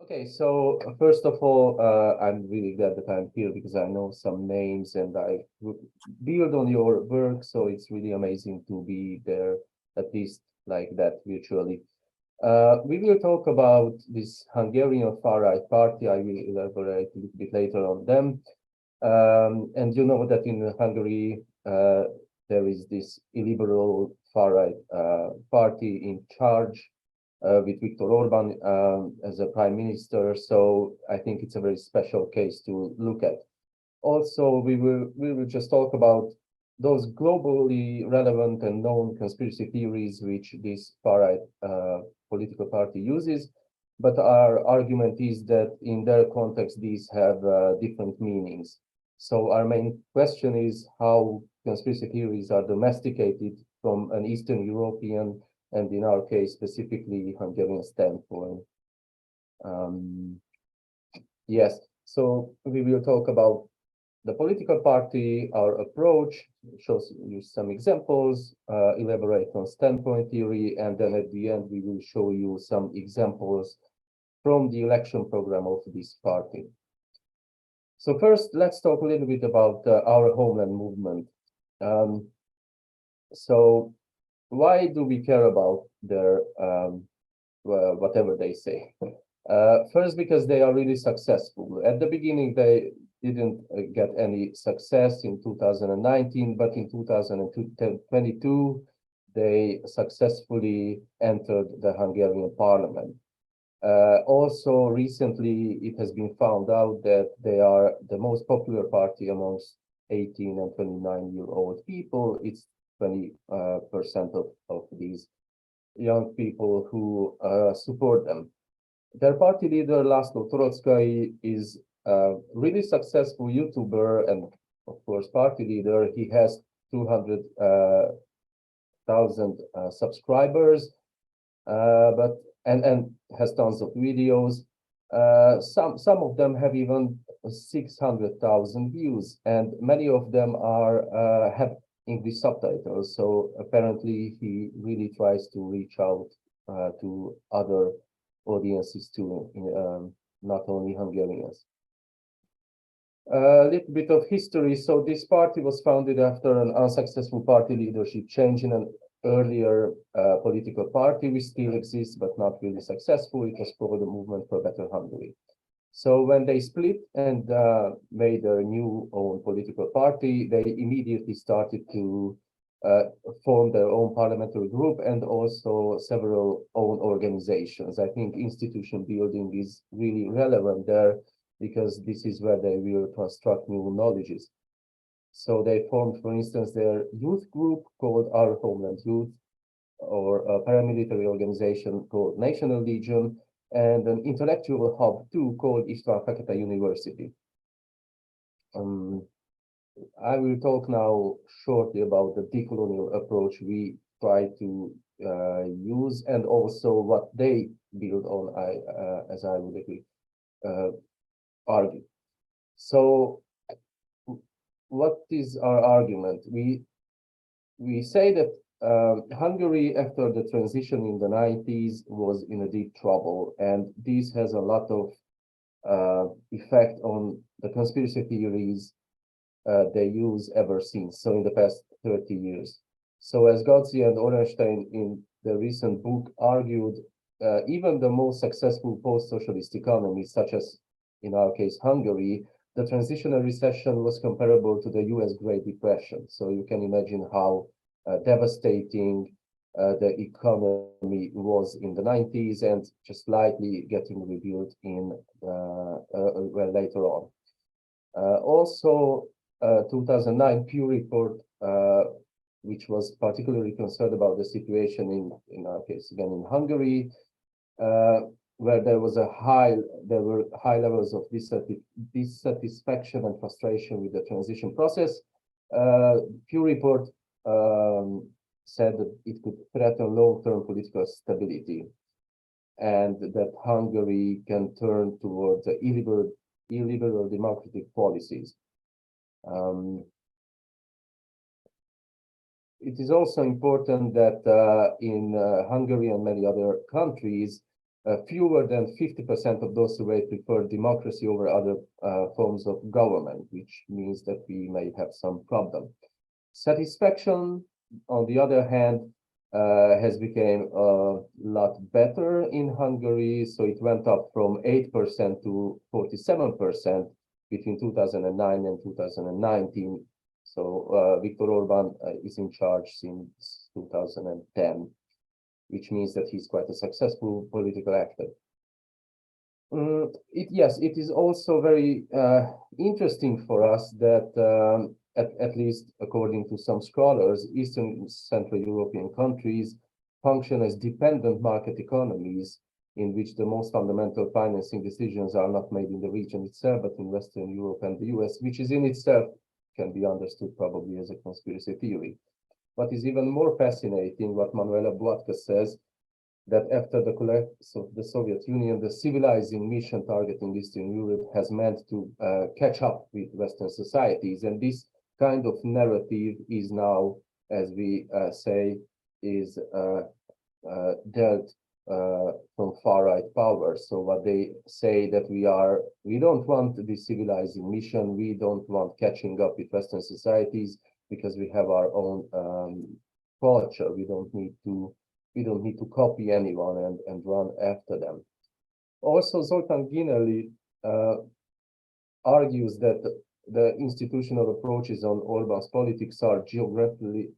Okay, so first of all, I'm really glad that I'm here because I know some names and I build on your work, so it's really amazing to be there, at least like that virtually. We will talk about this Hungarian far-right party. I will elaborate a little bit later on them. And you know that in Hungary, there is this illiberal far-right party in charge with Viktor Orban as a prime minister. So I think it's a very special case to look at. Also, we will just talk about those globally relevant and known conspiracy theories which this far-right political party uses. But our argument is that in their context, these have different meanings. So our main question is how conspiracy theories are domesticated from an Eastern European and in our case, specifically Hungarian standpoint. Yes, so we will talk about the political party, our approach, shows you some examples, elaborate on standpoint theory, and then at the end, we will show you some examples from the election program of this party. So first, let's talk a little bit about our homeland movement. So why do we care about their whatever they say? First, because they are really successful. At the beginning, they didn't get any success in 2019, but in 2022, they successfully entered the Hungarian parliament. Also, recently, it has been found out that they are the most popular party amongst 18 and 29-year-old people. It's 20% of these young people who support them. Their party leader, Laszlo Toroczkai, is a really successful YouTuber and, of course, party leader. He has 200,000 subscribers, and has tons of videos. Some of them have even 600,000 views, and many of them are have English subtitles. So apparently, he really tries to reach out to other audiences too, not only Hungarians. A little bit of history. So this party was founded after an unsuccessful party leadership change in an earlier political party, which still exists but not really successful. It was called the Movement for Better Hungary. So when they split and made a new own political party, they immediately started to form their own parliamentary group and also several own organizations. I think institution building is really relevant there because this is where they will construct new knowledges. So they formed, for instance, their youth group called Our Homeland Youth, or a paramilitary organization called National Legion, and an intellectual hub too called István Fekete University. I will talk now shortly about the decolonial approach we try to use and also what they build on, as I would agree, argue. So what is our argument? We say that Hungary, after the transition in the 90s, was in a deep trouble, and this has a lot of effect on the conspiracy theories they use ever since, so in the past 30 years. So as Gozzi and Orenstein in the recent book argued, even the most successful post-socialist economies, such as in our case Hungary, the transitional recession was comparable to the US Great Depression. So you can imagine how devastating the economy was in the 90s and just slightly getting rebuilt in well, later on. Also, 2009 Pew report, which was particularly concerned about the situation in our case again in Hungary, where there were high levels of dissatisfaction and frustration with the transition process. Pew report said that it could threaten long-term political stability and that Hungary can turn towards illiberal democratic policies. It is also important that in Hungary and many other countries, fewer than 50% of those surveyed prefer democracy over other forms of government, which means that we may have some problem. Satisfaction, on the other hand, has become a lot better in Hungary. So it went up from 8% to 47% between 2009 and 2019. So Viktor Orban is in charge since 2010, which means that he's quite a successful political actor. Yes, it is also very interesting for us that at least according to some scholars, Eastern Central European countries function as dependent market economies in which the most fundamental financing decisions are not made in the region itself, but in Western Europe and the US, which is in itself can be understood probably as a conspiracy theory. What is even more fascinating, what Manuela Buatka says, that after the collapse of the Soviet Union, the civilizing mission targeting Eastern Europe has meant to catch up with Western societies. And this kind of narrative is now, as we say, is dealt from far-right power. So what they say that we don't want the civilizing mission, we don't want catching up with Western societies because we have our own culture. We don't need to copy anyone and run after them. Also, Zoltán Ginelli argues that the institutional approaches on Orban's politics are geographically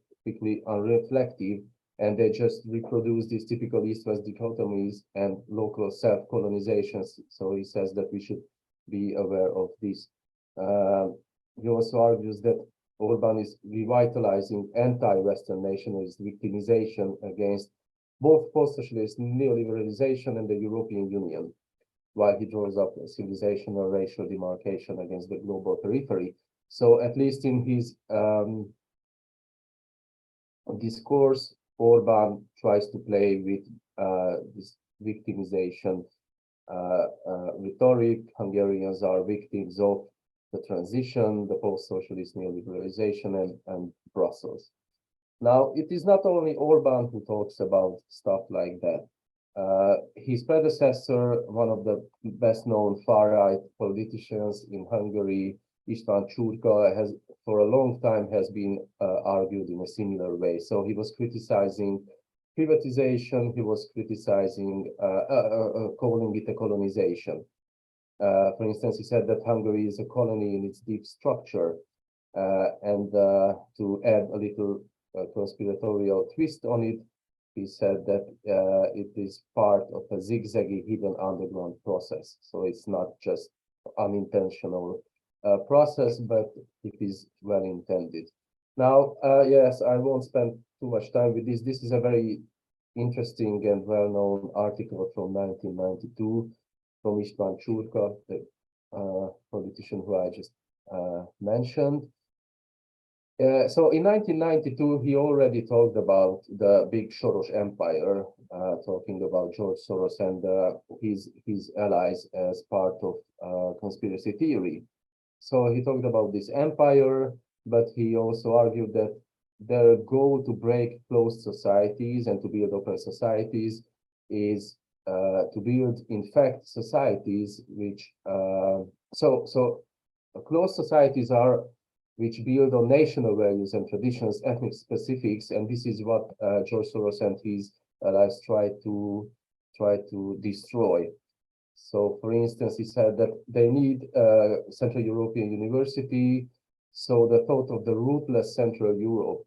unreflective, and they just reproduce these typical East-West dichotomies and local self-colonizations. So he says that we should be aware of this. He also argues that Orban is revitalizing anti-Western nationalist victimization against both post-socialist neoliberalization and the European Union, while he draws up a civilizational racial demarcation against the global periphery. So at least in his discourse, Orban tries to play with this victimization rhetoric. Hungarians are victims of the transition, the post-socialist neoliberalization, and Brussels. Now, it is not only Orban who talks about stuff like that. His predecessor, one of the best-known far-right politicians in Hungary, István Csurka, has for a long time has been argued in a similar way. So he was criticizing privatization, he was criticizing calling it a colonization. For instance, he said that Hungary is a colony in its deep structure, and to add a little conspiratorial twist on it, he said that it is part of a zigzaggy hidden underground process. So it's not just unintentional process, but it is well intended. Now, yes, I won't spend too much time with this. This is a very interesting and well-known article from 1992 from István Csurka, the politician who I just mentioned. So in 1992, he already talked about the big Soros empire, talking about George Soros and his allies as part of conspiracy theory. So he talked about this empire, but he also argued that their goal to break closed societies and to build open societies is to build, in fact, societies which closed societies are which build on national values and traditions, ethnic specifics, and this is what George Soros and his allies try to destroy. So, for instance, he said that they need Central European University, so the thought of the rootless Central Europe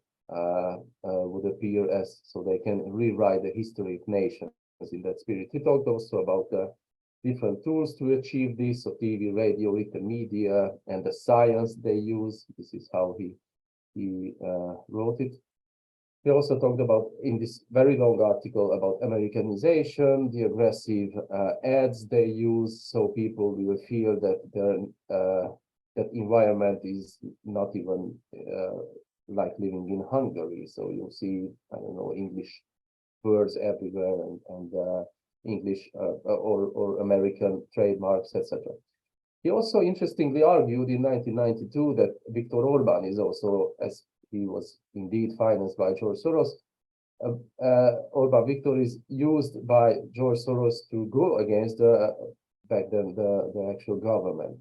would appear as, so they can rewrite the history of nations in that spirit. He talked also about the different tools to achieve this, so TV, radio, written media, and the science they use. This is how he wrote it. He also talked about, in this very long article, about Americanization, the aggressive ads they use, so people will feel that their that environment is not even like living in Hungary. So you'll see, I don't know, English words everywhere and English or American trademarks, etc. He also interestingly argued in 1992 that Viktor Orban is also, as he was indeed financed by George Soros, Orban Victor is used by George Soros to go against back then the actual government.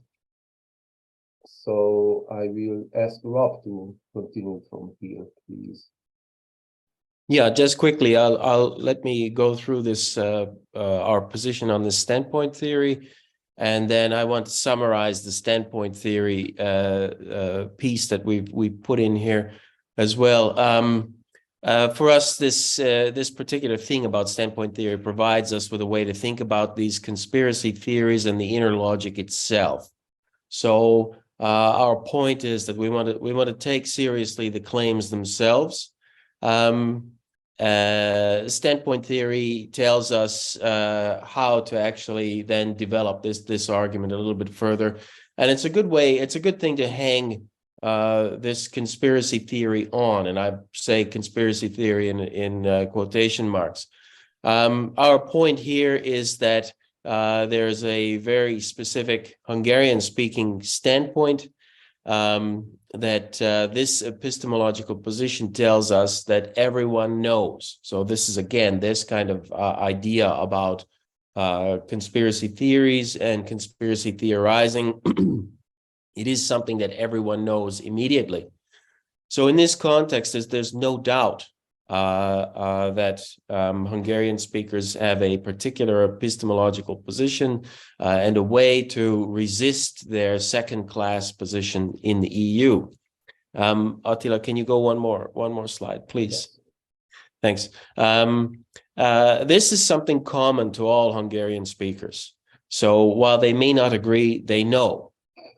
So I will ask Rob to continue from here, please. Yeah, just quickly, I'll let me go through this our position on the standpoint theory, and then I want to summarize the standpoint theory piece that we put in here as well. For us, this particular thing about standpoint theory provides us with a way to think about these conspiracy theories and the inner logic itself. So our point is that we want to take seriously the claims themselves. Standpoint theory tells us how to actually then develop this argument a little bit further, and it's a good thing to hang this conspiracy theory on, and I say conspiracy theory in quotation marks. Our point here is that there's a very specific Hungarian-speaking standpoint that this epistemological position tells us that everyone knows. So this is, again, this kind of idea about conspiracy theories and conspiracy theorizing. It is something that everyone knows immediately. So in this context, there's no doubt that Hungarian speakers have a particular epistemological position and a way to resist their second-class position in the EU. Attila, can you go one more slide, please? Yes. Thanks. This is something common to all Hungarian speakers. So while they may not agree, they know.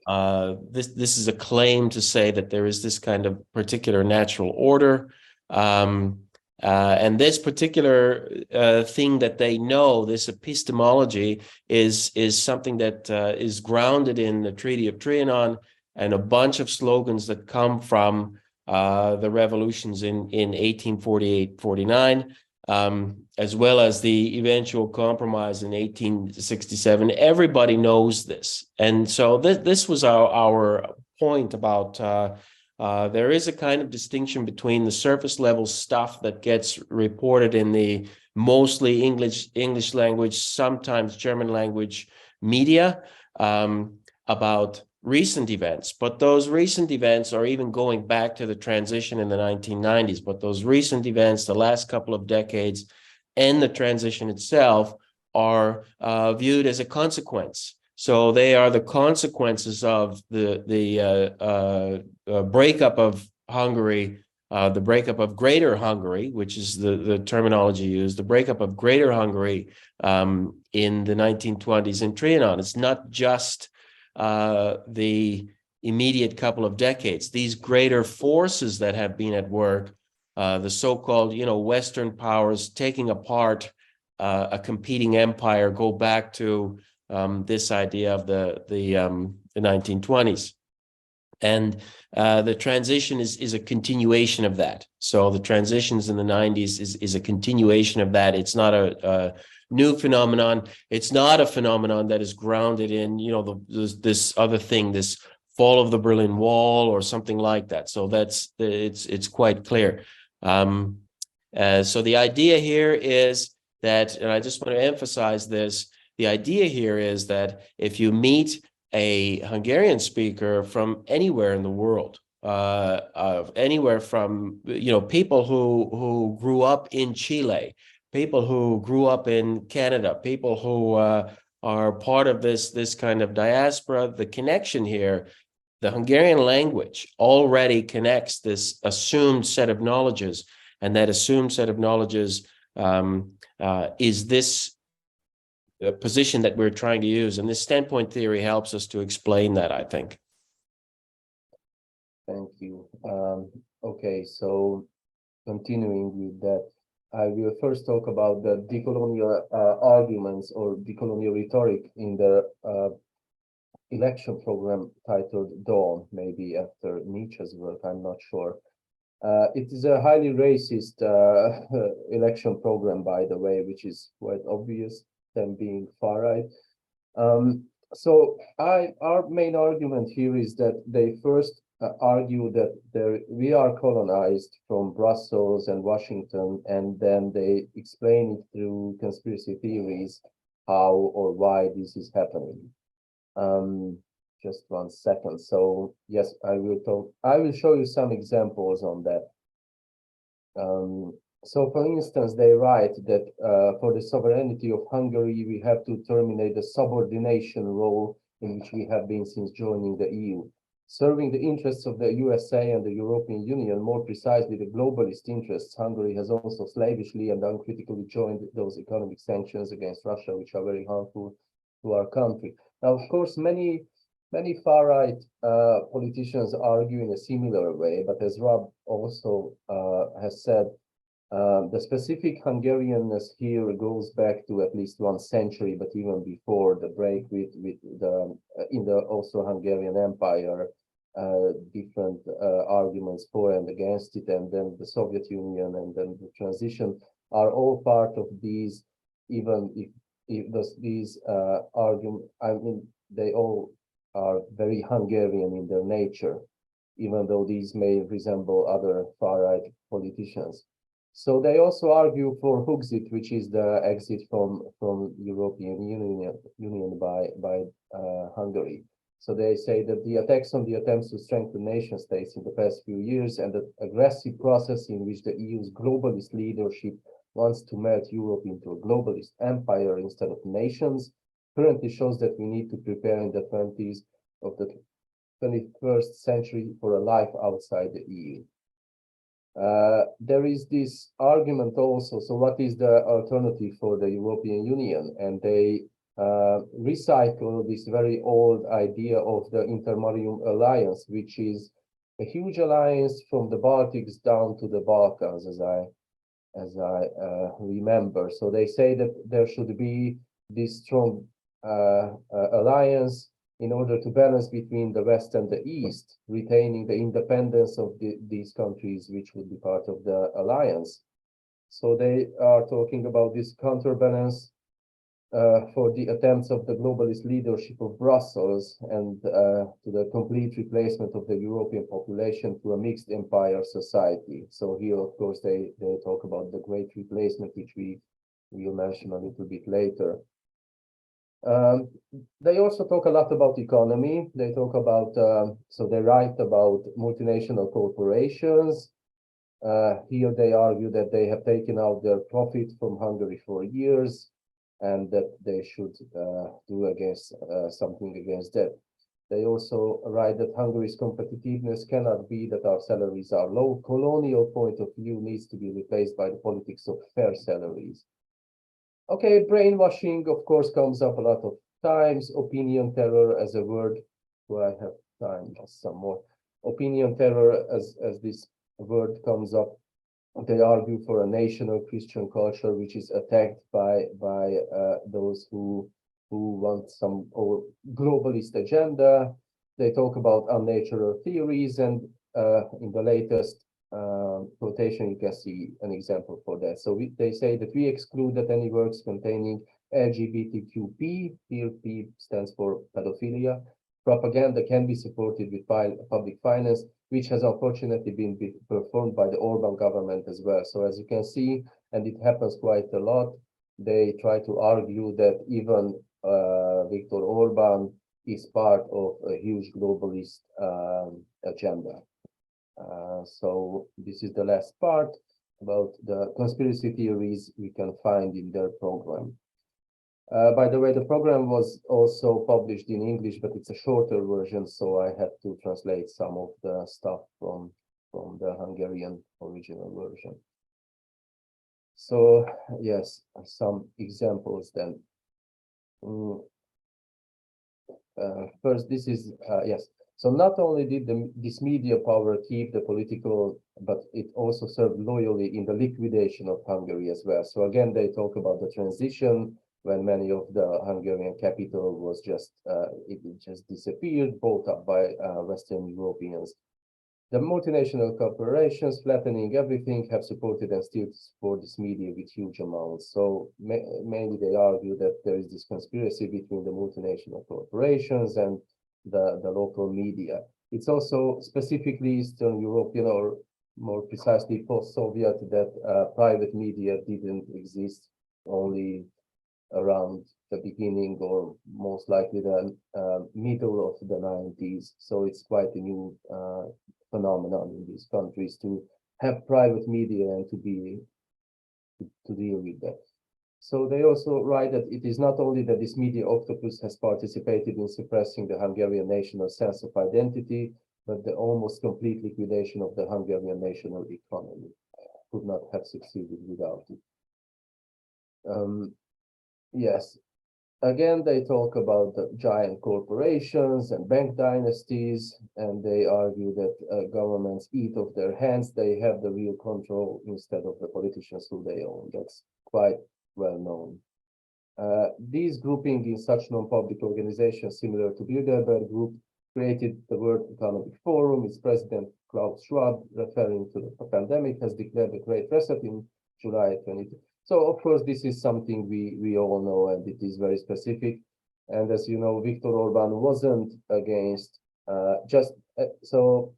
This is a claim to say that there is this kind of particular natural order. And this particular thing that they know, this epistemology, is something that is grounded in the Treaty of Trianon and a bunch of slogans that come from the revolutions in 1848-49, as well as the eventual compromise in 1867. Everybody knows this. And so this was our point about there is a kind of distinction between the surface level stuff that gets reported in the mostly English language, sometimes German language media about recent events. But those recent events are even going back to the transition in the 1990s. But those recent events, the last couple of decades, and the transition itself are viewed as a consequence. So they are the consequences of the breakup of Hungary, the breakup of Greater Hungary, which is the terminology used, the breakup of Greater Hungary in the 1920s in Trianon. It's not just the immediate couple of decades. These greater forces that have been at work, the so-called, Western powers taking apart a competing empire, go back to this idea of the 1920s. And the transition is a continuation of that. So the transitions in the 90s is a continuation of that. It's not a new phenomenon. It's not a phenomenon that is grounded in, this other thing, this fall of the Berlin Wall or something like that. So it's quite clear. So the idea here is that, and I just want to emphasize this, the idea here is that if you meet a Hungarian speaker from anywhere in the world, anywhere from, people who grew up in Chile, people who grew up in Canada, people who are part of this kind of diaspora, the connection here, the Hungarian language already connects this assumed set of knowledges, and that assumed set of knowledges is this position that we're trying to use, and this standpoint theory helps us to explain that, I think. Thank you. Okay, so continuing with that, I will first talk about the decolonial arguments or decolonial rhetoric in the election program titled Dawn, maybe after Nietzsche's work, I'm not sure. It is a highly racist election program, by the way, which is quite obvious, them being far right. So our main argument here is that they first argue that we are colonized from Brussels and Washington, and then they explain it through conspiracy theories how or why this is happening. Just 1 second. So yes, I will show you some examples on that. So for instance, they write that for the sovereignty of Hungary, we have to terminate the subordination role in which we have been since joining the EU. Serving the interests of the USA and the European Union, more precisely the globalist interests, Hungary has also slavishly and uncritically joined those economic sanctions against Russia, which are very harmful to our country. Now, of course, many far-right politicians argue in a similar way, but as Rob also has said, the specific Hungarianness here goes back to at least 1 century, but even before the break with the in the also Hungarian Empire, different arguments for and against it, and then the Soviet Union, and then the transition are all part of these. Even if these arguments, I mean, they all are very Hungarian in their nature, even though these may resemble other far-right politicians. So they also argue for Huxit, which is the exit from European Union by Hungary. So they say that the attacks on the attempts to strengthen nation states in the past few years and the aggressive process in which the EU's globalist leadership wants to melt Europe into a globalist empire instead of nations currently shows that we need to prepare in the 20s of the 21st century for a life outside the EU. There is this argument also, so what is the alternative for the European Union? And they recycle this very old idea of the Intermarium Alliance, which is a huge alliance from the Baltics down to the Balkans, as I remember. So they say that there should be this strong alliance in order to balance between the West and the East, retaining the independence of these countries, which would be part of the alliance. So they are talking about this counterbalance for the attempts of the globalist leadership of Brussels and to the complete replacement of the European population to a mixed empire society. So here, of course, they talk about the great replacement, which we will mention a little bit later. They also talk a lot about economy. They talk about, so they write about multinational corporations. Here they argue that they have taken out their profit from Hungary for years and that they should do something against that. They also write that Hungary's competitiveness cannot be that our salaries are low. Colonial point of view needs to be replaced by the politics of fair salaries. Okay, brainwashing, of course, comes up a lot of times. Opinion terror as a word. Do I have time? Just some more. Opinion terror as this word comes up. They argue for a national Christian culture which is attacked by those who want some globalist agenda. They talk about unnatural theories, and in the latest quotation, you can see an example for that. So they say that we exclude that any works containing LGBTQP, here P stands for pedophilia, propaganda can be supported with public finance, which has unfortunately been performed by the Orban government as well. So as you can see, and it happens quite a lot, they try to argue that even Viktor Orban is part of a huge globalist agenda. So this is the last part about the conspiracy theories we can find in their program. By the way, the program was also published in English, but it's a shorter version, so I had to translate some of the stuff from the Hungarian original version. So yes, some examples then. First, this is yes. So not only did this media power keep the political, but it also served loyally in the liquidation of Hungary as well. So again, they talk about the transition when many of the Hungarian capital was just it just disappeared, bought up by Western Europeans. The multinational corporations flattening everything have supported and still support this media with huge amounts. So mainly they argue that there is this conspiracy between the multinational corporations and the local media. It's also specifically Eastern European, or more precisely post-Soviet, that private media didn't exist, only around the beginning or most likely the middle of the 90s. So it's quite a new phenomenon in these countries to have private media and to deal with that. So they also write that it is not only that this media octopus has participated in suppressing the Hungarian national sense of identity, but the almost complete liquidation of the Hungarian national economy could not have succeeded without it. Yes, again, they talk about the giant corporations and bank dynasties, and they argue that governments eat off their hands. They have the real control instead of the politicians who they own. That's quite well known. These grouping in such non-public organizations similar to Bilderberg Group created the World Economic Forum. Its president, Klaus Schwab, referring to the pandemic, has declared the Great Reset in July 22. So, of course, this is something we all know, and it is very specific. And as you know, Viktor Orban wasn't against so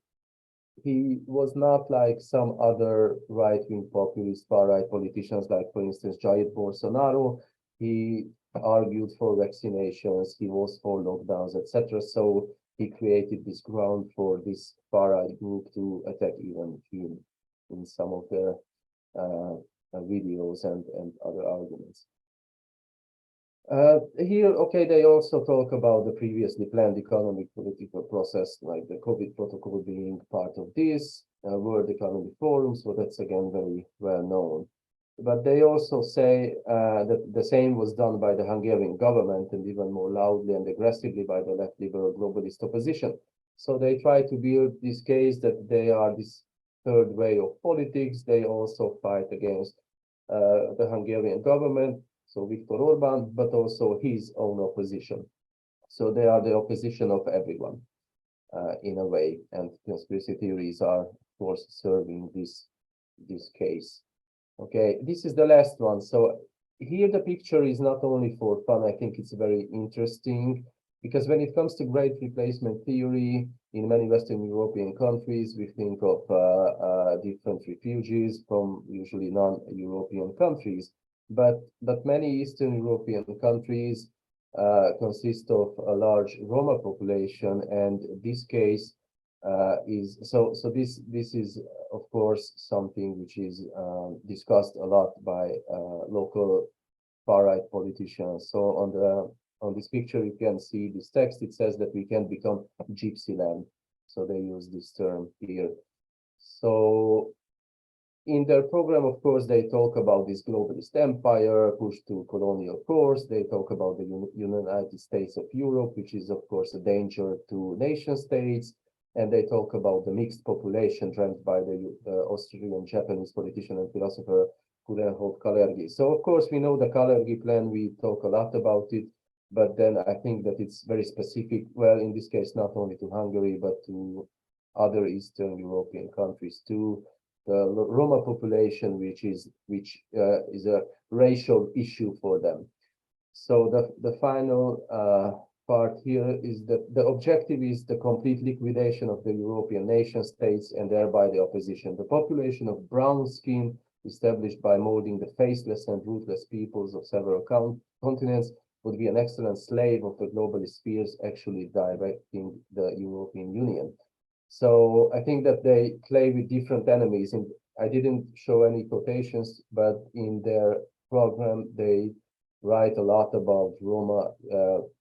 he was not like some other right-wing populist far-right politicians, like, for instance, Jair Bolsonaro. He argued for vaccinations, he was for lockdowns, etc. So he created this ground for this far-right group to attack even him in some of their videos and other arguments. Here, okay, they also talk about the previously planned economic political process, like the COVID protocol being part of this World Economic Forum, so that's again very well known. But they also say that the same was done by the Hungarian government, and even more loudly and aggressively by the left liberal globalist opposition. So they try to build this case that they are this third way of politics. They also fight against the Hungarian government, so Viktor Orban, but also his own opposition. So they are the opposition of everyone in a way, and conspiracy theories are, of course, serving this case. Okay, this is the last one. So here the picture is not only for fun. I think it's very interesting, because when it comes to great replacement theory, in many Western European countries, we think of different refugees from usually non-European countries. But many Eastern European countries consist of a large Roma population, and this case is so. This is, of course, something which is discussed a lot by local far-right politicians. So on this picture, you can see this text. It says that we can become gypsy land. So they use this term here. So in their program, of course, they talk about this globalist empire pushed to colonial course. They talk about the United States of Europe, which is, of course, a danger to nation states. And they talk about the mixed population dreamt by the Austrian-Japanese politician and philosopher Rudolf Kalergi. So, of course, we know the Kalergi plan. We talk a lot about it. But then I think that it's very specific, well, in this case, not only to Hungary, but to other Eastern European countries too. The Roma population, which is a racial issue for them. So the final part here is that the objective is the complete liquidation of the European nation states and thereby the opposition. The population of brown skin established by molding the faceless and ruthless peoples of several continents would be an excellent slave of the globalist fears actually directing the European Union. So I think that they play with different enemies, and I didn't show any quotations, but in their program, they write a lot about Roma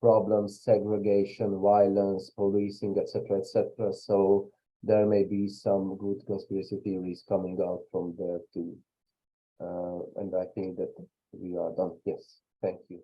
problems, segregation, violence, policing, etc., etc. So there may be some good conspiracy theories coming out from there too. And I think that we are done. Yes, thank you.